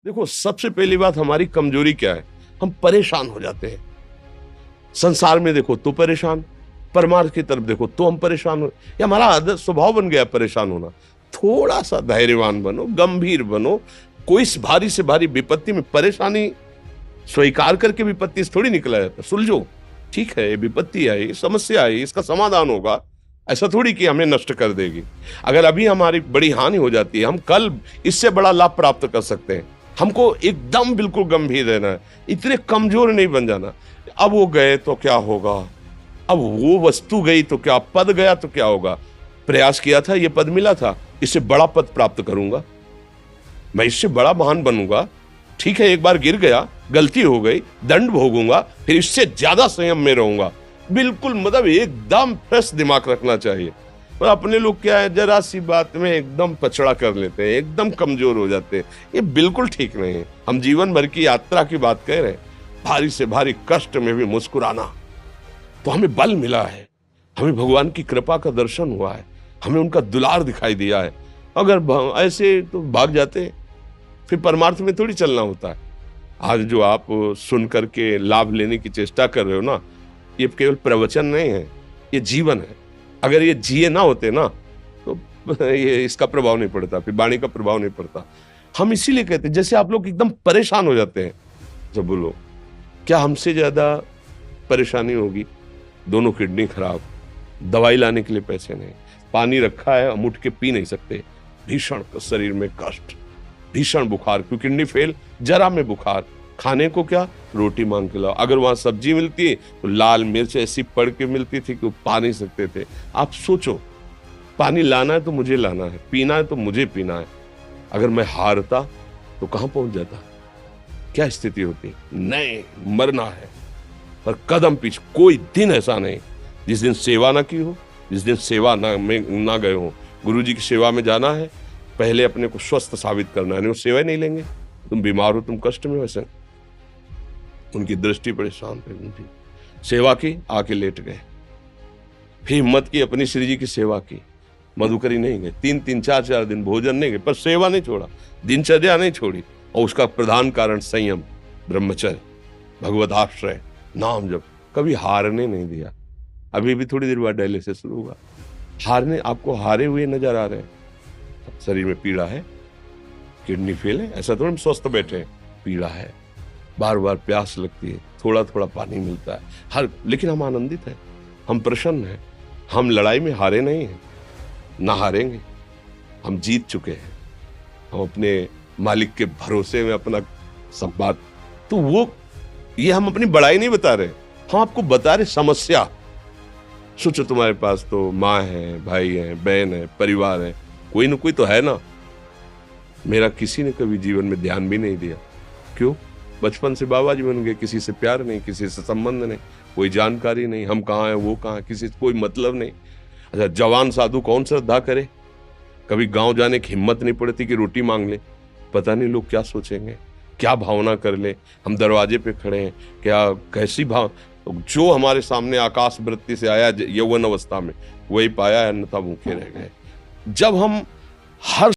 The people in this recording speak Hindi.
देखो, सबसे पहली बात हमारी कमजोरी क्या है? हम परेशान हो जाते हैं। संसार में देखो तो परेशान, परमार्थ की तरफ देखो तो हम परेशान हो। ये हमारा आदत स्वभाव बन गया परेशान होना। थोड़ा सा धैर्यवान बनो, गंभीर बनो। कोई इस भारी से भारी विपत्ति में परेशानी स्वीकार करके विपत्ति से थोड़ी निकला जाता। सुलझो, ठीक है, ये विपत्ति आई, समस्या आई, इसका समाधान होगा। ऐसा थोड़ी कि हमें नष्ट कर देगी। अगर अभी हमारी बड़ी हानि हो जाती है, हम कल इससे बड़ा लाभ प्राप्त कर सकते हैं। हमको एकदम बिल्कुल गंभीर रहना है, इतने कमजोर नहीं बन जाना। अब वो गए तो क्या होगा, अब वो वस्तु गई तो क्या, पद गया तो क्या होगा। प्रयास किया था, ये पद मिला था, इससे बड़ा पद प्राप्त करूंगा, मैं इससे बड़ा महान बनूंगा। ठीक है, एक बार गिर गया, गलती हो गई, दंड भोगूंगा, फिर इससे ज्यादा संयम में रहूंगा। बिल्कुल, मतलब एकदम फ्रेश दिमाग रखना चाहिए। पर अपने लोग क्या है, जरा सी बात में एकदम पछड़ा कर लेते हैं, एकदम कमजोर हो जाते हैं। ये बिल्कुल ठीक नहीं है। हम जीवन भर की यात्रा की बात कह रहे हैं, भारी से भारी कष्ट में भी मुस्कुराना, तो हमें बल मिला है, हमें भगवान की कृपा का दर्शन हुआ है, हमें उनका दुलार दिखाई दिया है। अगर ऐसे तो भाग जाते, फिर परमार्थ में थोड़ी चलना होता है। आज जो आप सुन करके लाभ लेने की चेष्टा कर रहे हो ना, ये केवल प्रवचन नहीं है, ये जीवन है। अगर ये जिए ना होते ना, तो ये इसका प्रभाव नहीं पड़ता, फिर वाणी का प्रभाव नहीं पड़ता। हम इसीलिए कहते हैं, जैसे आप लोग एकदम परेशान हो जाते हैं जब बोलो, क्या हमसे ज्यादा परेशानी होगी? दोनों किडनी खराब, दवाई लाने के लिए पैसे नहीं, पानी रखा है हम उठ के पी नहीं सकते, भीषण शरीर में कष्ट, भीषण बुखार, क्योंकि किडनी फेल, जरा में बुखार, खाने को क्या, रोटी मांग के लाओ। अगर वहां सब्जी मिलती है तो लाल मिर्च ऐसी पड़ के मिलती थी कि वो पा नहीं सकते थे। आप सोचो, पानी लाना है तो मुझे लाना है, पीना है तो मुझे पीना है। अगर मैं हारता तो कहां पहुंच जाता, क्या स्थिति होती? नहीं, मरना है, पर कदम पीछे। कोई दिन ऐसा नहीं जिस दिन सेवा ना की हो, जिस दिन सेवा ना गए हो। गुरु जी की सेवा में जाना है, पहले अपने को स्वस्थ साबित करना है, नहीं वो सेवा ही नहीं लेंगे। तुम बीमार हो, तुम कष्ट में, वैसे उनकी दृष्टि बड़े शांत है। उनकी सेवा की, आके लेट गए। फिर हिम्मत की, अपनी श्री जी की सेवा की, मधुकरी नहीं गए, 3-3 4-4 दिन भोजन नहीं गए, पर सेवा नहीं छोड़ा, दिनचर्या नहीं छोड़ी। और उसका प्रधान कारण संयम, ब्रह्मचर्य, भगवदाश्रय, नाम जप, कभी हारने नहीं दिया। अभी भी थोड़ी देर बाद डायलिसिस शुरू होगा। हारने, आपको हारे हुए नजर आ रहे हैं? शरीर में पीड़ा है, किडनी फेल है, ऐसा तो हम स्वस्थ बैठे हैं, पीड़ा है, बार बार प्यास लगती है, थोड़ा थोड़ा पानी मिलता है, लेकिन हम आनंदित हैं, हम प्रसन्न हैं। हम लड़ाई में हारे नहीं हैं, ना हारेंगे, हम जीत चुके हैं। हम अपने मालिक के भरोसे में अपना सब बात, तो वो, ये हम अपनी बड़ाई नहीं बता रहे, हम आपको बता रहे समस्या। सोचो, तुम्हारे पास तो माँ है, भाई है, बहन है, परिवार है, कोई ना कोई तो है ना। मेरा किसी ने कभी जीवन में ध्यान भी नहीं दिया। क्यों? बचपन से बाबा जी बन गए, किसी से प्यार नहीं, किसी से संबंध नहीं, कोई जानकारी नहीं, हम कहाँ हैं, वो कहाँ, किसी से कोई मतलब नहीं। अच्छा, जवान साधु कौन श्रद्धा करे? कभी गांव जाने की हिम्मत नहीं पड़ती कि रोटी मांग ले, पता नहीं लोग क्या सोचेंगे, क्या भावना कर ले। हम दरवाजे पे खड़े हैं, क्या कैसी भाव, जो हमारे सामने आकाश वृत्ति से आया यौवन अवस्था में, वही पाया, अन्यथा भूखे रह गए। जब हम हर